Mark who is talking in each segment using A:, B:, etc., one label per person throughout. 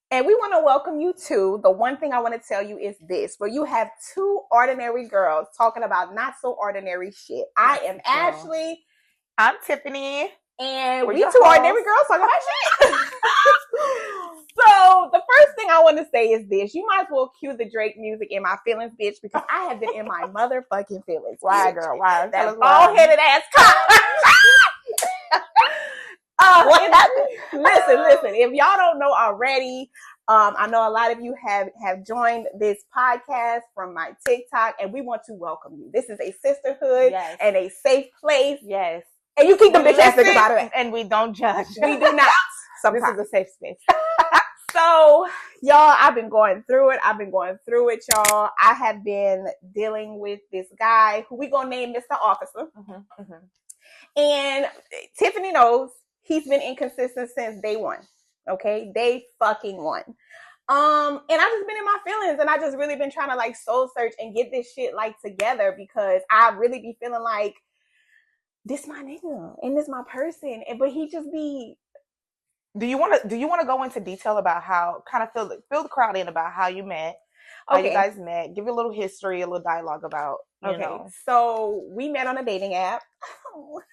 A: And we want to welcome you to the one thing I want to tell you is this, where you have two ordinary girls talking about not so ordinary shit. I am Ashley.
B: I'm Tiffany.
A: And we two ordinary girls talking about shit. So the first thing I want to say is this. You might as well cue the Drake music in my feelings, bitch, because I have been in my motherfucking feelings.
B: Why, girl? Why?
A: That bald-headed ass cop.
B: What happened?
A: Listen. If y'all don't know already, I know a lot of you have joined this podcast from my TikTok, and we want to welcome you. This is a sisterhood and a safe place.
B: Yes.
A: And you keep the bitch ass niggas out of it.
B: And we don't judge.
A: We do not.
B: This is a safe space.
A: So, y'all, I've been going through it, y'all. I have been dealing with this guy who we gonna name Mr. Officer. And Tiffany knows he's been inconsistent since day one. Okay? Day fucking one. And I've just been in my feelings, and I just really been trying to like soul search and get this shit like together, because I really be feeling like this my nigga and this my person, but he just be.
B: Do you want to go into detail about how kind of fill the crowd in about how you met, how you guys met? Give you a little history, a little dialogue about. You know.
A: So we met on a dating app.
B: Wait,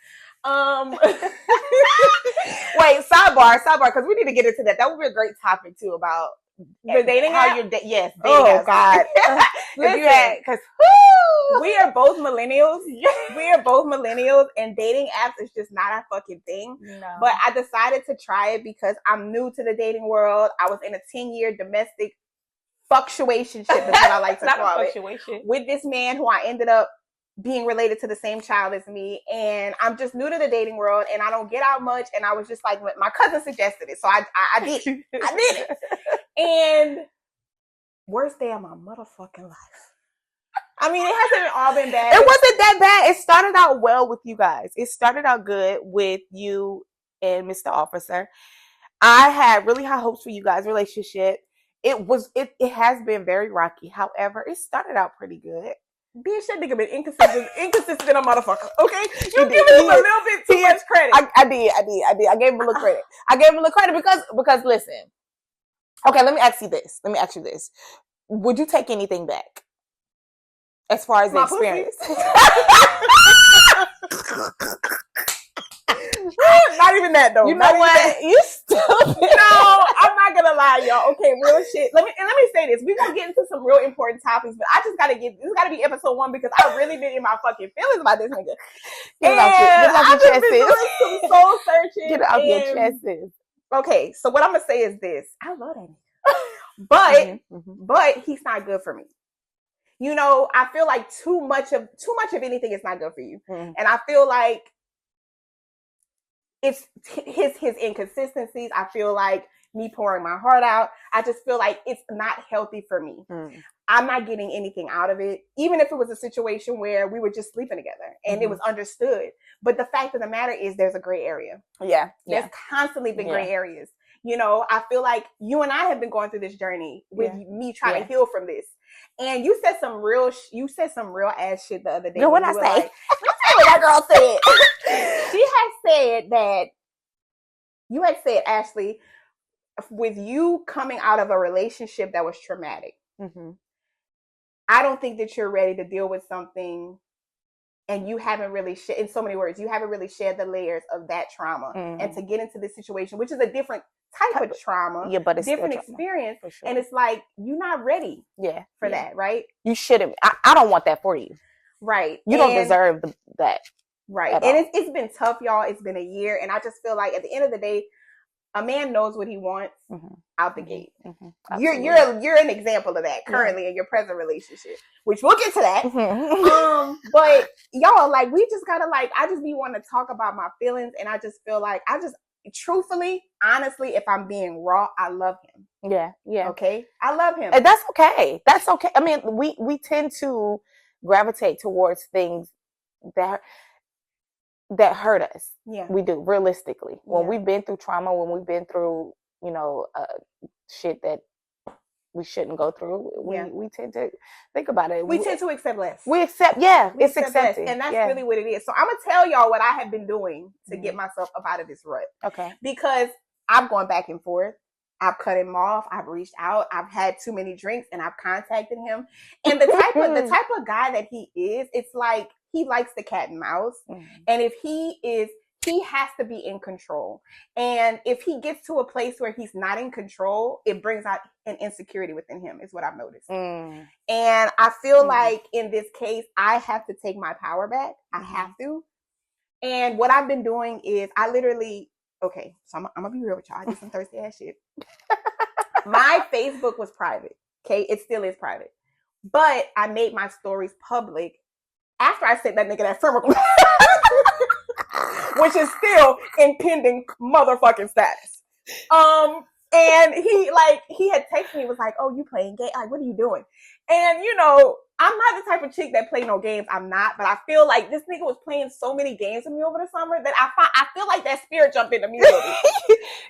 B: sidebar, because we need to get into that. That would be a great topic too about
A: the dating app.
B: Yes.
A: Oh God.
B: Listen, because
A: we are both millennials. We are both millennials, and dating apps is just not our fucking thing.
B: No.
A: But I decided to try it because I'm new to the dating world. I was in a 10-year domestic fluctuationship, is what I like to call it, with this man who I ended up being related to the same child as me. And I'm just new to the dating world, and I don't get out much. And I was just like, my cousin suggested it, so I did it. I did it. And worst day of my motherfucking life. I mean, it hasn't all been bad.
B: It wasn't that bad. It started out well with you guys. It started out good with you and Mr. Officer. I had really high hopes for you guys' relationship. It has been very rocky. However, it started out pretty good.
A: Bitch, that nigga been inconsistent a motherfucker. Okay, you giving him a little bit too much credit.
B: I did. I gave him a little credit. Because listen. Okay, let me ask you this. Would you take anything back as far as the experience?
A: Not even that though.
B: You know what? You stupid.
A: No, I'm not gonna lie, y'all. Okay, real shit. Let me say this. We're gonna get into some real important topics, but I just gotta this gotta be episode 1 because I really been in my fucking feelings about this nigga.
B: Get it off your chest.
A: Been doing some soul searching.
B: Get it off your chest.
A: Okay, so what I'm gonna say is this. I love that nigga. But he's not good for me. You know, I feel like too much of anything is not good for you. And I feel like it's his inconsistencies. I feel like me pouring my heart out. I just feel like it's not healthy for me. I'm not getting anything out of it. Even if it was a situation where we were just sleeping together and it was understood. But the fact of the matter is there's a gray area.
B: Yeah.
A: There's constantly been gray areas. You know, I feel like you and I have been going through this journey with me trying to heal from this. And you said some real ass shit the other day.
B: What I say?
A: Like, let me tell you what that girl said. She had said that you had said, Ashley, with you coming out of a relationship that was traumatic, I don't think that you're ready to deal with something, and you haven't really in so many words, you haven't really shared the layers of that trauma, and to get into this situation, which is a different type of trauma,
B: but it's
A: different experience,
B: for sure.
A: And it's like you're not ready, for that, right?
B: You shouldn't. I don't want that for you,
A: right?
B: You don't deserve that,
A: right? And it's been tough, y'all. It's been a year, and I just feel like at the end of the day, a man knows what he wants out the gate. You're an example of that currently in your present relationship, which we'll get to that. But y'all, like, we just gotta I just be wanting to talk about my feelings, and I just feel like truthfully, honestly, if I'm being raw, I love him.
B: Yeah.
A: Okay, I love him,
B: and that's okay. That's okay. I mean, we tend to gravitate towards things that hurt us. Yeah, we do. Realistically, when we've been through trauma, when we've been through, shit that we shouldn't go through, we tend to think about it.
A: We tend to accept less.
B: We accept, it's accepted.
A: And that's really what it is. So I'm going to tell y'all what I have been doing to get myself up out of this rut.
B: Okay.
A: Because I'm going back and forth. I've cut him off. I've reached out. I've had too many drinks and I've contacted him. And the type of guy that he is, it's like he likes the cat and mouse. And if he has to be in control. And if he gets to a place where he's not in control, it brings out an insecurity within him, is what I've noticed. And I feel like in this case, I have to take my power back. I have to. And what I've been doing is I literally, okay, so I'm going to be real with y'all. I did some thirsty ass shit. My Facebook was private. Okay. It still is private. But I made my stories public after I sent that nigga that friend request. Which is still in pending motherfucking status. And he had texted me, was like, oh, you playing game? Like, what are you doing? And, you know, I'm not the type of chick that play no games. I'm not. But I feel like this nigga was playing so many games with me over the summer that I feel like that spirit jumped into me.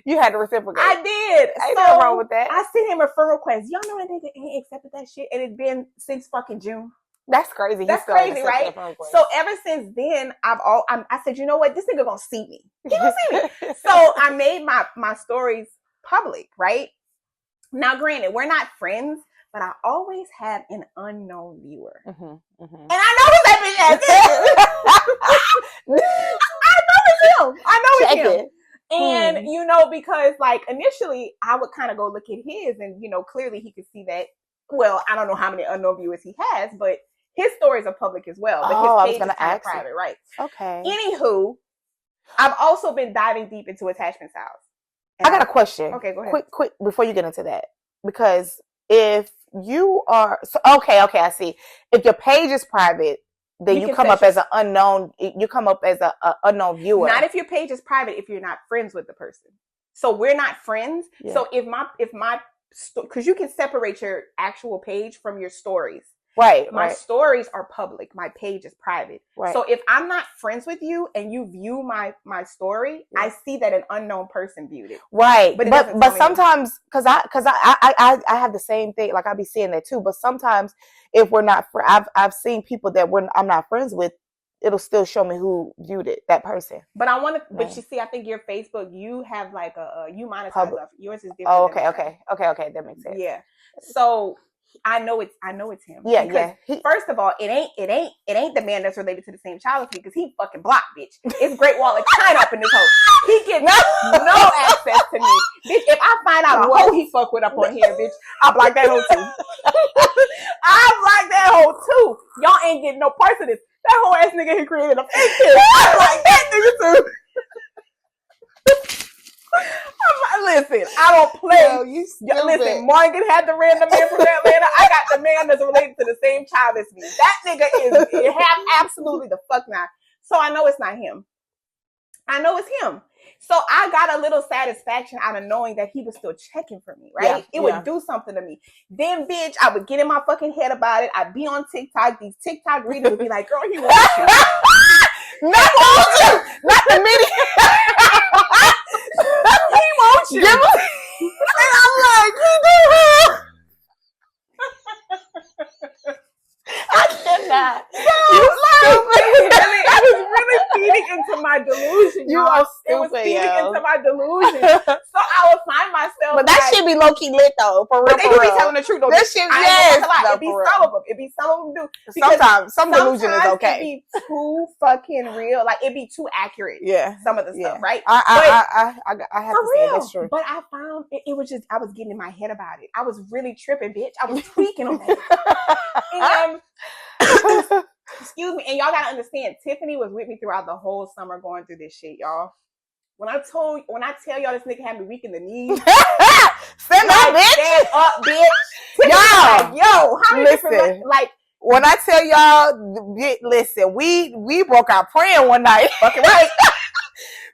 B: You had to reciprocate.
A: I did.
B: Ain't nothing wrong with that.
A: I sent him a friend request. Y'all know that nigga ain't accepted that shit. And it's been since fucking June.
B: That's crazy.
A: That's crazy, right? So ever since then, I said, you know what? This nigga gonna see me. He gonna see me. So I made my stories public, right? Now, granted, we're not friends, but I always have an unknown viewer, and I know who that bitch is. I know it's him. And you know, because like initially, I would kind of go look at his, and you know, clearly he could see that. Well, I don't know how many unknown viewers he has, but his stories are public as well. But his page is kind of private, right? Okay. Anywho, I've also been diving deep into attachment styles.
B: I got a question.
A: Okay, go ahead.
B: Quick, before you get into that. Because if you are... Okay, I see. If your page is private, then you come up as an unknown... You come up as an unknown viewer.
A: Not if your page is private, if you're not friends with the person. So we're not friends. Yeah. So if my because you can separate your actual page from your stories.
B: Right.
A: My stories are public. My page is private. Right. So if I'm not friends with you and you view my story, I see that an unknown person viewed it.
B: Right. But sometimes, because I have the same thing. Like I be seeing that too. But sometimes if we're not, I've seen people that I'm not friends with. It'll still show me who viewed it, that person.
A: But I want to, but you see, I think your Facebook, you have like you monetize stuff. Yours is different.
B: Oh, okay. That makes sense.
A: Yeah. So I know it's him.
B: Yeah, because
A: first of all, it ain't the man that's related to the same child as me because he fucking blocked, bitch. It's Great Wall of China up in this hole. He gets no access to me, bitch. If I find out a hoe he fuck with up on here, bitch, I block that hoe too. I block that hoe too. Y'all ain't getting no parts of this. That whole ass nigga he created a fake kid. I like that nigga too. Listen, I don't play. Listen, Morgan had the random man from Atlanta. I got the man that's related to the same child as me. That nigga is absolutely the fuck not. So I know it's not him. I know it's him. So I got a little satisfaction out of knowing that he was still checking for me, right? It would do something to me. Then, bitch, I would get in my fucking head about it. I'd be on TikTok. These TikTok readers would be like, girl, he wants you.
B: Not the media.
A: He wants you.
B: And I'm like, I cannot.
A: It was really feeding into my delusion.
B: You are stupid,
A: it was feeding into my delusion. So I would find myself.
B: But that shit be low key lit though. For real.
A: But they be telling the truth though.
B: That shit, yes.
A: It be some of them. It be some of them do.
B: Sometimes some delusion is okay.
A: It be too fucking real. Like it be too accurate.
B: Yeah.
A: Some of the stuff, right?
B: I have to say that's true.
A: But I found it was just I was getting in my head about it. I was really tripping, bitch. I was tweaking on that. And excuse me, and y'all gotta understand, Tiffany was with me throughout the whole summer going through this shit, y'all. When I tell y'all this nigga had me weak in the knees,
B: stand up,
A: bitch. Y'all, like, yo, how many different like
B: when I tell y'all, listen, we broke out praying one night.
A: Fucking right.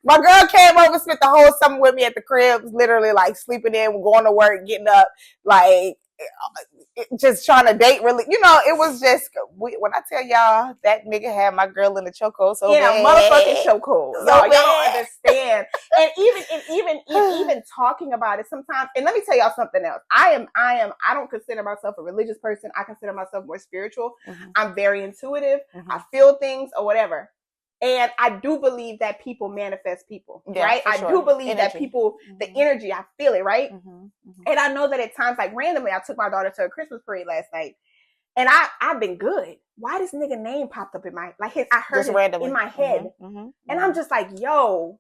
B: My girl came over, spent the whole summer with me at the crib, literally like sleeping in, going to work, getting up, like just trying to date. Really, you know, it was just when I tell y'all that nigga had my girl in the chokehold, so bad.
A: Motherfucking chokehold. Y'all don't understand. And even talking about it sometimes. And let me tell y'all something else. I don't consider myself a religious person. I consider myself more spiritual. Mm-hmm. I'm very intuitive. Mm-hmm. I feel things or whatever. And I do believe that people manifest people, right? I do believe that people, the energy, I feel it, right? And I know that at times, like randomly, I took my daughter to a Christmas parade last night, and I've been good. Why this nigga name popped up in my, like I heard it in my head, and I'm just like, yo,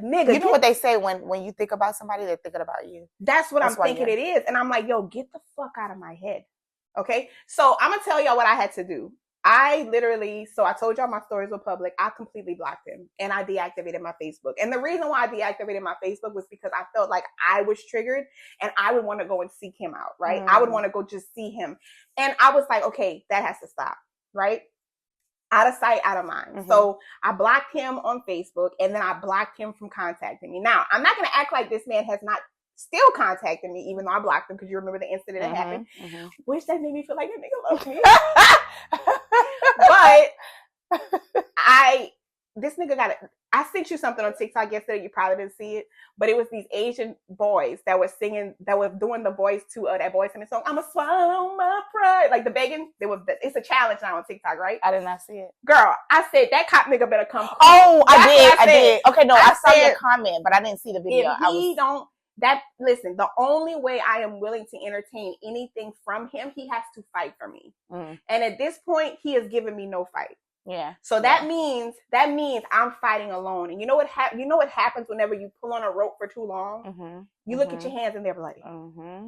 A: nigga.
B: You know what they say, when you think about somebody, they're thinking about you.
A: That's what I'm thinking it is. And I'm like, yo, get the fuck out of my head. Okay. So I'm going to tell y'all what I had to do. I told y'all my stories were public. I completely blocked him and I deactivated my Facebook. And the reason why I deactivated my Facebook was because I felt like I was triggered and I would want to go and seek him out, right? I would want to go just see him. And I was like, okay, that has to stop, right? Out of sight, out of mind. So I blocked him on Facebook and then I blocked him from contacting me. Now, I'm not going to act like this man has not still contacted me, even though I blocked him, because you remember the incident that happened. Wish that made me feel like that nigga loved me. But this nigga I sent you something on TikTok yesterday. You probably didn't see it, but it was these Asian boys that were singing, that were doing the voice to that Boyz II Men song. I'ma swallow my pride, like the begging. It's a challenge now on TikTok, right?
B: I did not see it,
A: girl. I said that cop nigga better come.
B: Oh, I did. Okay, no, I saw your comment, but I didn't see the video.
A: Listen, the only way I am willing to entertain anything from him, he has to fight for me. And at this point, he has given me no fight.
B: Yeah.
A: So that means I'm fighting alone. And you know what happens whenever you pull on a rope for too long? You look at your hands and they're bloody.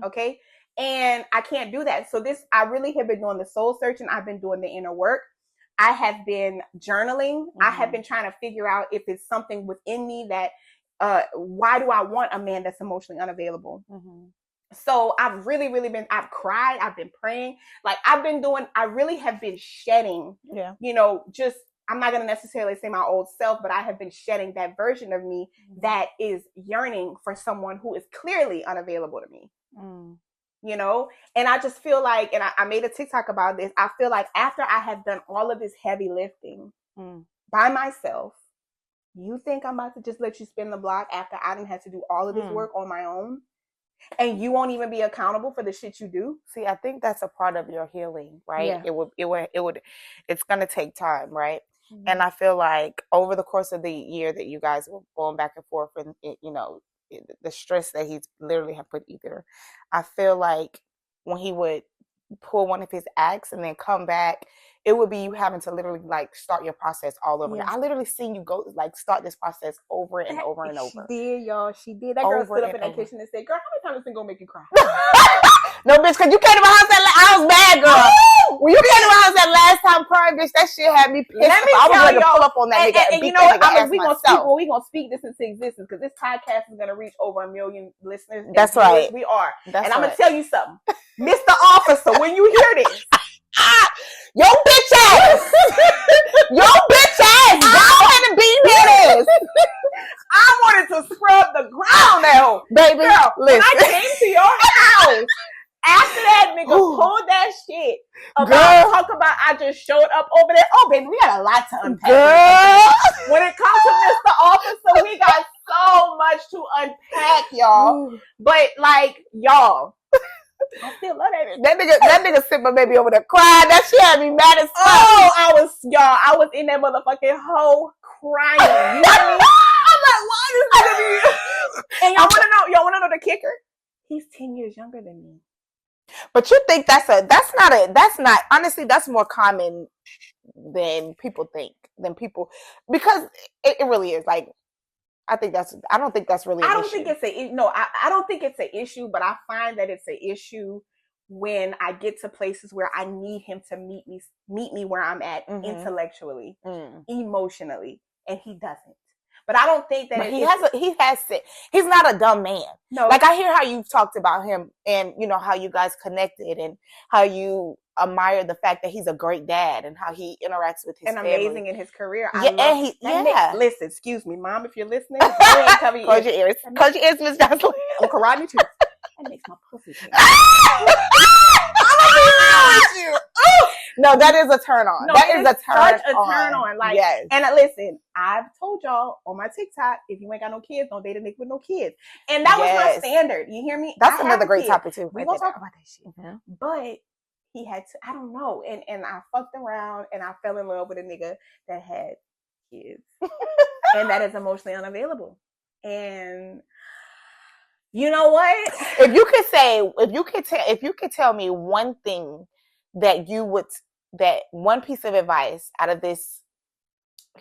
A: Okay? And I can't do that. So I really have been doing the soul searching. I've been doing the inner work. I have been journaling. I have been trying to figure out if it's something within me that why do I want a man that's emotionally unavailable? So I've really, really I've cried. I've been praying. Like I really have been shedding, I'm not going to necessarily say my old self, but I have been shedding that version of me that is yearning for someone who is clearly unavailable to me. And I just feel like, and I made a TikTok about this. I feel like after I have done all of this heavy lifting by myself, you think I'm about to just let you spin the block after I didn't have to do all of this work on my own? And you won't even be accountable for the shit you do?
B: See, I think that's a part of your healing, right? Yeah. It's going to take time, right? And I feel like over the course of the year that you guys were going back and forth and, the stress that he's literally have put either, I feel like when he would pull one of his acts and then come back, it would be you having to literally like start your process all over. I literally seen you go like start this process over and over and over.
A: She did, y'all. She did. That girl stood up in that kitchen and said, "Girl, how many times is this gonna make you cry?"
B: No, bitch, because you came to my house I was mad, girl. When you came to my house that last time crying, bitch, that shit had me pissed. I was ready to pull up on that nigga.
A: And you know what? We're gonna speak this into existence because this podcast is gonna reach over 1 million listeners.
B: That's right.
A: We are. And I'm gonna tell you something. Mr. Officer, when you hear this,
B: yo bitch ass, go ahead and be this.
A: I wanted to scrub the ground out,
B: baby.
A: Girl, when I came to your house after that nigga pulled that shit talk about I just showed up over there. Oh baby, we got a lot to unpack. Girl. When it comes to Mr. Officer, we got so much to unpack, y'all. But like y'all, I still love that nigga.
B: That nigga sent my baby over there crying. That shit had me mad as fuck.
A: Oh, I was in that motherfucking hole crying. You know what I mean? I'm like, why this nigga be? And y'all wanna know the kicker? He's 10 years younger than me.
B: But you think that's not honestly, that's more common than people think. Because it really is. Like I don't think that's really an issue.
A: I don't think it's an issue, but I find that it's an issue when I get to places where I need him to meet me where I'm at intellectually, emotionally, and he doesn't. But I don't think that
B: he's not a dumb man.
A: No.
B: Like I hear how you've talked about him and how you guys connected and how you admire the fact that he's a great dad and how he interacts with his family.
A: Amazing in his career.
B: Listen,
A: excuse me, Mom, if you're listening, close
B: your ears. Close your ears, Miss Jocelyn.
A: I'm karate too. That makes my pussy change.
B: No, that is a turn on. That is a turn on.
A: Like, yes. And listen, I've told y'all on my TikTok, if you ain't got no kids, don't date a nigga with no kids. And that was my standard. You hear me?
B: That's another great topic too.
A: We're gonna talk about that shit. But he had to, I don't know. And I fucked around and I fell in love with a nigga that had kids. And that is emotionally unavailable. And you know what?
B: If you could tell me one thing that one piece of advice out of this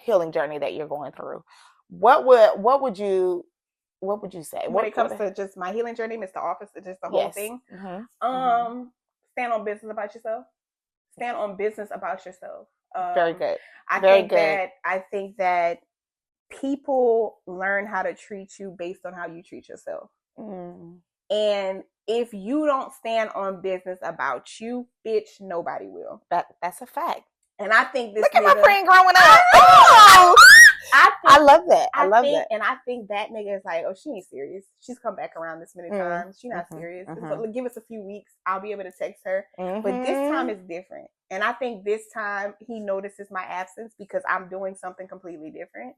B: healing journey that you're going through, what would you say?
A: When it comes to just my healing journey, Mr. Officer, just the whole thing. Stand on business about yourself. Stand on business about yourself.
B: Very good.
A: I think that people learn how to treat you based on how you treat yourself. And if you don't stand on business about you, bitch, nobody will.
B: That's a fact.
A: And I think this
B: Look at my friend growing up. I love that. I love that.
A: And I think that nigga is like, oh, she ain't serious. She's come back around this many times. She's not serious. So give us a few weeks. I'll be able to text her. But this time is different. And I think this time he notices my absence because I'm doing something completely different.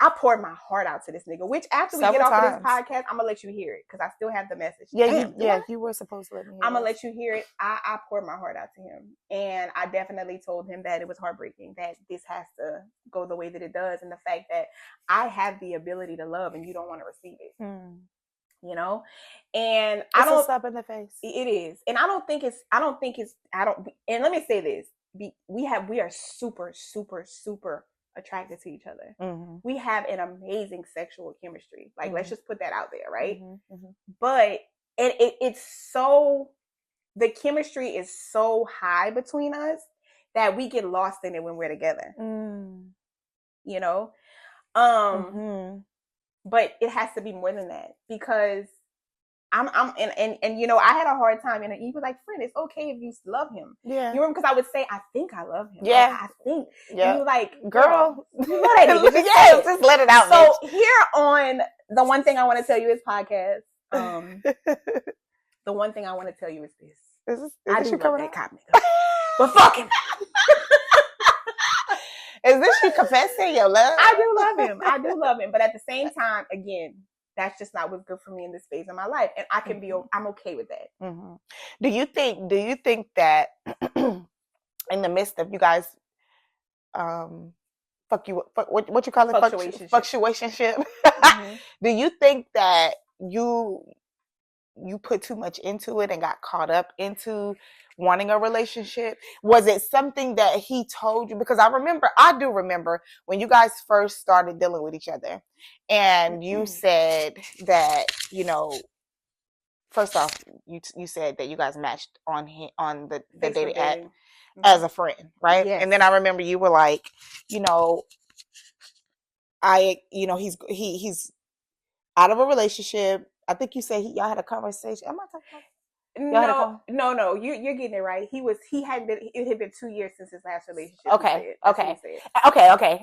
A: I poured my heart out to this nigga, which after we get off of this podcast, I'm going to let you hear it because I still have the message.
B: You were supposed to let me hear it.
A: I'm going to let you hear it. I poured my heart out to him. And I definitely told him that it was heartbreaking, that this has to go the way that it does. And the fact that I have the ability to love and you don't want to receive it. You know, and
B: I don't slap in the face.
A: It is, and and let me say this: we are super, super, super attracted to each other. We have an amazing sexual chemistry. Like, let's just put that out there, right? But it's so, the chemistry is so high between us that we get lost in it when we're together. You know, but it has to be more than that because and you know, I had a hard time, and he was like, friend, it's okay if you love him. Yeah. You remember, because I would say, I think I love him.
B: Yeah.
A: Like, I think. Yeah. And you were like,
B: girl,
A: you know that nigga.
B: Just let it out.
A: So here on the one thing I want to tell you is podcast. The one thing I want to tell you is this. I do love that cop nigga. But fuck him.
B: Is this you confessing your love?
A: I do love him. But at the same time, again, that's just not what's good for me in this phase of my life. And I can I'm okay with that.
B: Do you think that in the midst of you guys, what you call it? Fluctuationship. Do you think that you put too much into it and got caught up into wanting a relationship? Was it something that he told you? Because I do remember when you guys first started dealing with each other and you said that, you know, first off, you said that you guys matched on the dating app as a friend, right? Yes. And then I remember you were like, you know, he's out of a relationship. I think you said y'all had a conversation. Am I talking about?
A: No, you're getting it right. It had been 2 years since his last relationship.
B: Okay.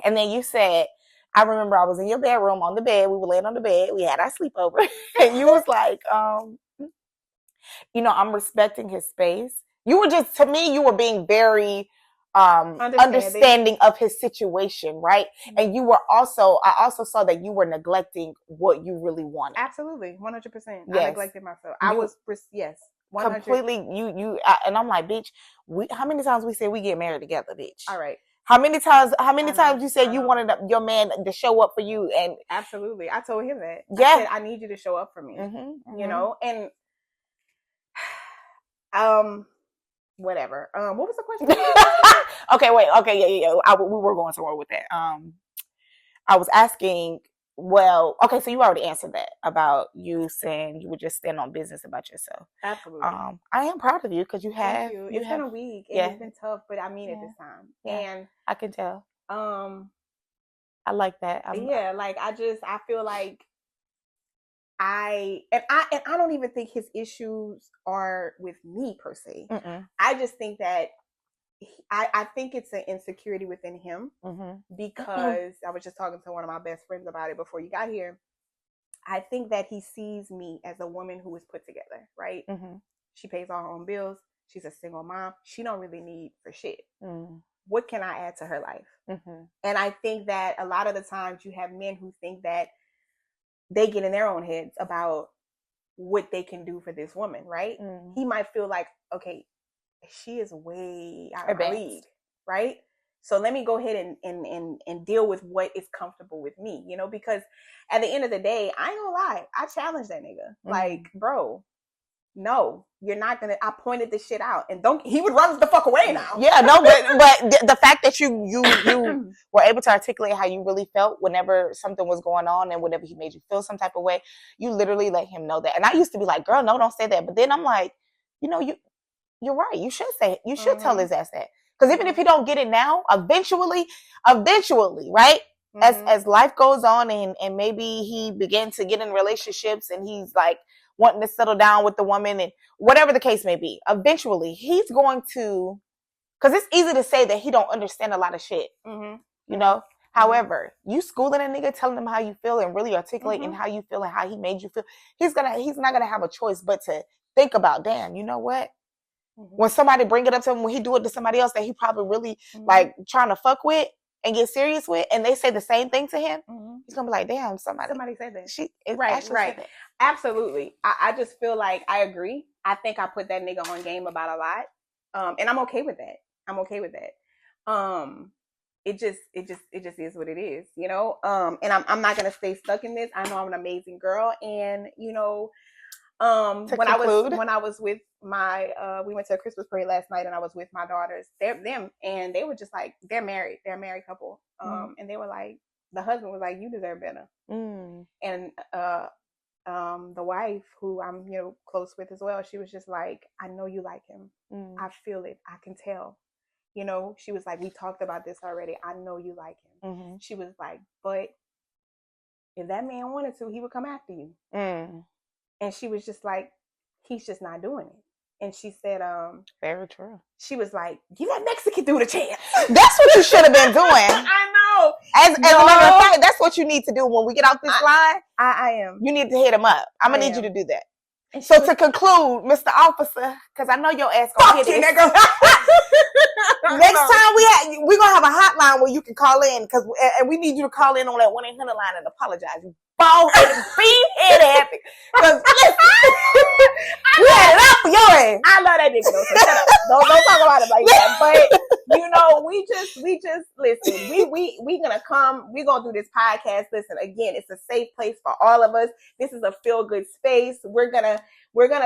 B: And then you said, I remember I was in your bedroom on the bed. We were laying on the bed. We had our sleepover. And you was like, you know, I'm respecting his space. You were just, to me, you were being very understanding of his situation, right? And you were I also saw that you were neglecting what you really wanted.
A: Absolutely, 100%. Yes. I neglected myself. I was 100%.
B: Completely. And I'm like, bitch. How many times we said we get married together, bitch?
A: All right.
B: How many times you said you wanted your man to show up for you? And
A: absolutely, I told him that.
B: Yeah,
A: I said, I need you to show up for me. You know, and whatever. What was the question?
B: Okay, wait. Okay, yeah. We were going somewhere with that. I was asking. Well, okay, so you already answered that about you saying you would just stand on business about yourself.
A: Absolutely.
B: I am proud of you because you have.
A: Thank you. It's been a week. And it's been tough, but I mean it this time. Yeah. And
B: I can tell. I like that.
A: Like I feel like I don't even think his issues are with me per se. I just think that I think it's an insecurity within him because I was just talking to one of my best friends about it before you got here. I think that he sees me as a woman who is put together, right? She pays all her own bills. She's a single mom. She don't really need for shit. What can I add to her life? And I think that a lot of the times you have men who think that they get in their own heads about what they can do for this woman, right? He might feel like, okay, she is way out of her league, right? So let me go ahead and deal with what is comfortable with me, you know, because at the end of the day, I ain't gonna lie, I challenged that nigga. Like, bro, no, you're not gonna. I pointed this shit out, and he would run the fuck away now.
B: Yeah, no, but the fact that you were able to articulate how you really felt whenever something was going on, and whenever he made you feel some type of way, you literally let him know that. And I used to be like, girl, no, don't say that. But then I'm like, you know, you're right. You should say it. You should tell his ass that. Because even if he don't get it now, eventually, right? As life goes on and maybe he begins to get in relationships and he's like wanting to settle down with the woman and whatever the case may be, eventually he's going to, because it's easy to say that he don't understand a lot of shit, you know? However, you schooling a nigga, telling him how you feel and really articulating how you feel and how he made you feel, he's not gonna have a choice but to think about, damn, you know what? When somebody bring it up to him, when he do it to somebody else that he probably really like trying to fuck with and get serious with, and they say the same thing to him, he's gonna be like, damn, somebody
A: said that.
B: Right.
A: Said that. Absolutely. I just feel like I agree. I think I put that nigga on game about a lot. And I'm okay with that. It just is what it is, you know? And I'm not gonna stay stuck in this. I know I'm an amazing girl, and you know, when I was with my we went to a Christmas parade last night, and I was with my daughters, and they were just like, they're married couple, and they were like, the husband was like, you deserve better, and the wife, who I'm, you know, close with as well, she was just like, I know you like him, I feel it, I can tell, you know. She was like, we talked about this already, I know you like him. She was like, but if that man wanted to, he would come after you. And she was just like, he's just not doing it. And she said,
B: very true.
A: She was like, give that Mexican dude a chance.
B: That's what you should have been doing.
A: I know.
B: As a matter of fact, that's what you need to do when we get out this line.
A: I am.
B: You need to hit him up. I'm going to need you to do that. So to conclude, Mr. Officer, because I know your ass gonna hit it. Next time we're gonna have a hotline where you can call in, and we need you to call in on that 1-800 line and apologize. You bald-headed, bean-headed, because we had it up for your ass.
A: I love that nigga though, so shut up. Don't talk about it like that. But you know, we just listen. We gonna come. We gonna do this podcast. Listen, again, it's a safe place for all of us. This is a feel good space. We're gonna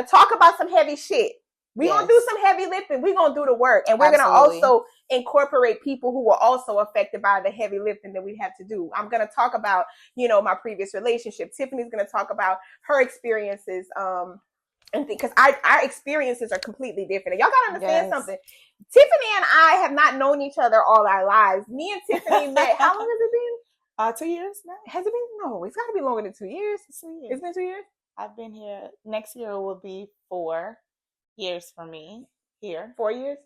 A: talk about some heavy shit. We're gonna do some heavy lifting. We're gonna do the work, and we're gonna also incorporate people who were also affected by the heavy lifting that we have to do. I'm gonna talk about, you know, my previous relationship. Tiffany's gonna talk about her experiences, and because our experiences are completely different. And y'all gotta understand something. Tiffany and I have not known each other all our lives. Me and Tiffany met. How long has it been?
B: 2 years now.
A: Has it been? No, it's got to be longer than 2 years.
B: It's 2 years.
A: It's been 2 years.
B: I've been here. Next year will be 4 years for me. Here,
A: 4 years.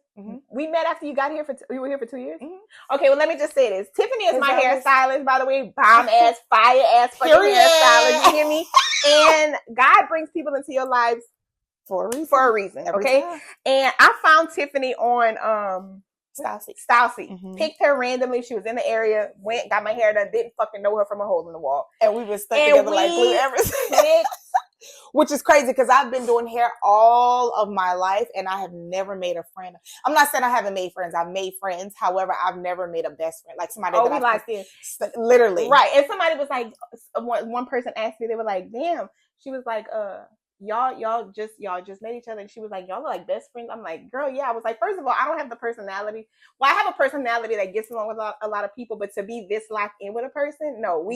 A: We met after you got here we were here for 2 years. Okay, well, let me just say this. Tiffany is my hairstylist, by the way. Bomb ass, fire ass, fucking hairstylist. You hear me? And God brings people into your lives for a reason. Okay. And I found Tiffany on Stoucy. Picked her randomly. She was in the area. Went, got my hair done. Didn't fucking know her from a hole in the wall.
B: And we've been stuck together like glue ever since. Which is crazy because I've been doing hair all of my life and I have never made a friend. I'm not saying I haven't made friends. I've made friends. However, I've never made a best friend. Like somebody that
A: like this.
B: Literally.
A: Right. And somebody was like, one person asked me, they were like, damn. She was like, y'all just met each other. And she was like, y'all are like best friends. I'm like, girl, yeah. I was like, first of all, I don't have the personality. Well, I have a personality that gets along with a lot of people, but to be this locked in with a person, no, we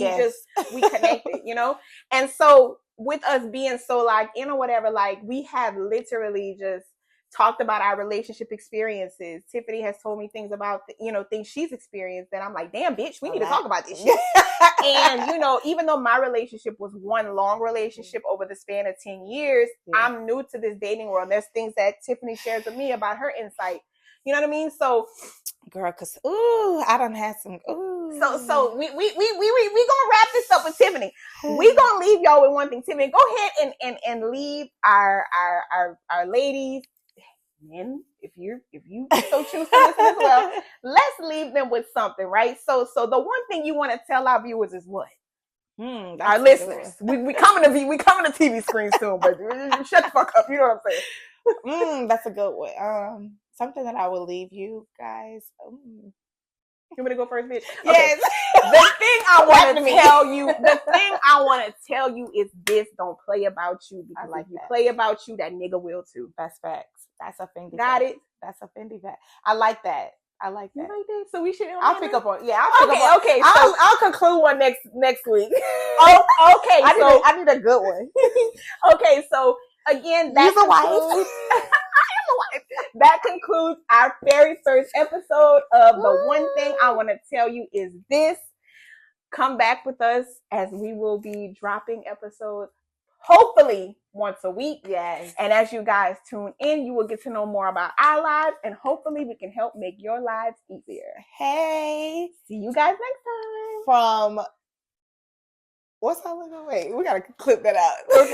A: connected, you know? And so with us being so locked in or whatever, like we have literally just talked about our relationship experiences. Tiffany has told me things about, things she's experienced that I'm like, damn, bitch, we need to talk about this shit. And, even though my relationship was one long relationship over the span of 10 years, I'm new to this dating world. There's things that Tiffany shares with me about her insight. You know what I mean? So,
B: girl, cause I done had some.
A: So we gonna wrap this up with Tiffany. We gonna leave y'all with one thing. Tiffany, go ahead and leave our ladies, men, if you so choose to listen as well. Let's leave them with something, right? So the one thing you want to tell our viewers is what? Our listeners. We coming to TV screens soon, but shut the fuck up. You know what I'm saying?
B: That's a good one. Something that I will leave you guys.
A: You want me to go first, bitch?
B: Yes.
A: Okay. The thing I want to tell you is this: don't play about you, because if you play about you, that nigga will too.
B: That's facts. That's a Fendi.
A: Got it?
B: That's a Fendi fact. I like that.
A: You like that? So we should.
B: I'll pick up on. Yeah,
A: Okay.
B: So I'll conclude one next week.
A: Oh, okay.
B: I need a good one.
A: Okay, so again, that concludes. That concludes our very first episode of The One Thing I Want to Tell You Is This. Come back with us as we will be dropping episodes hopefully once a week.
B: Yes.
A: And as you guys tune in, you will get to know more about our lives, and hopefully we can help make your lives easier.
B: Hey.
A: See you guys next time.
B: From what's that? Wait, we gotta clip that out.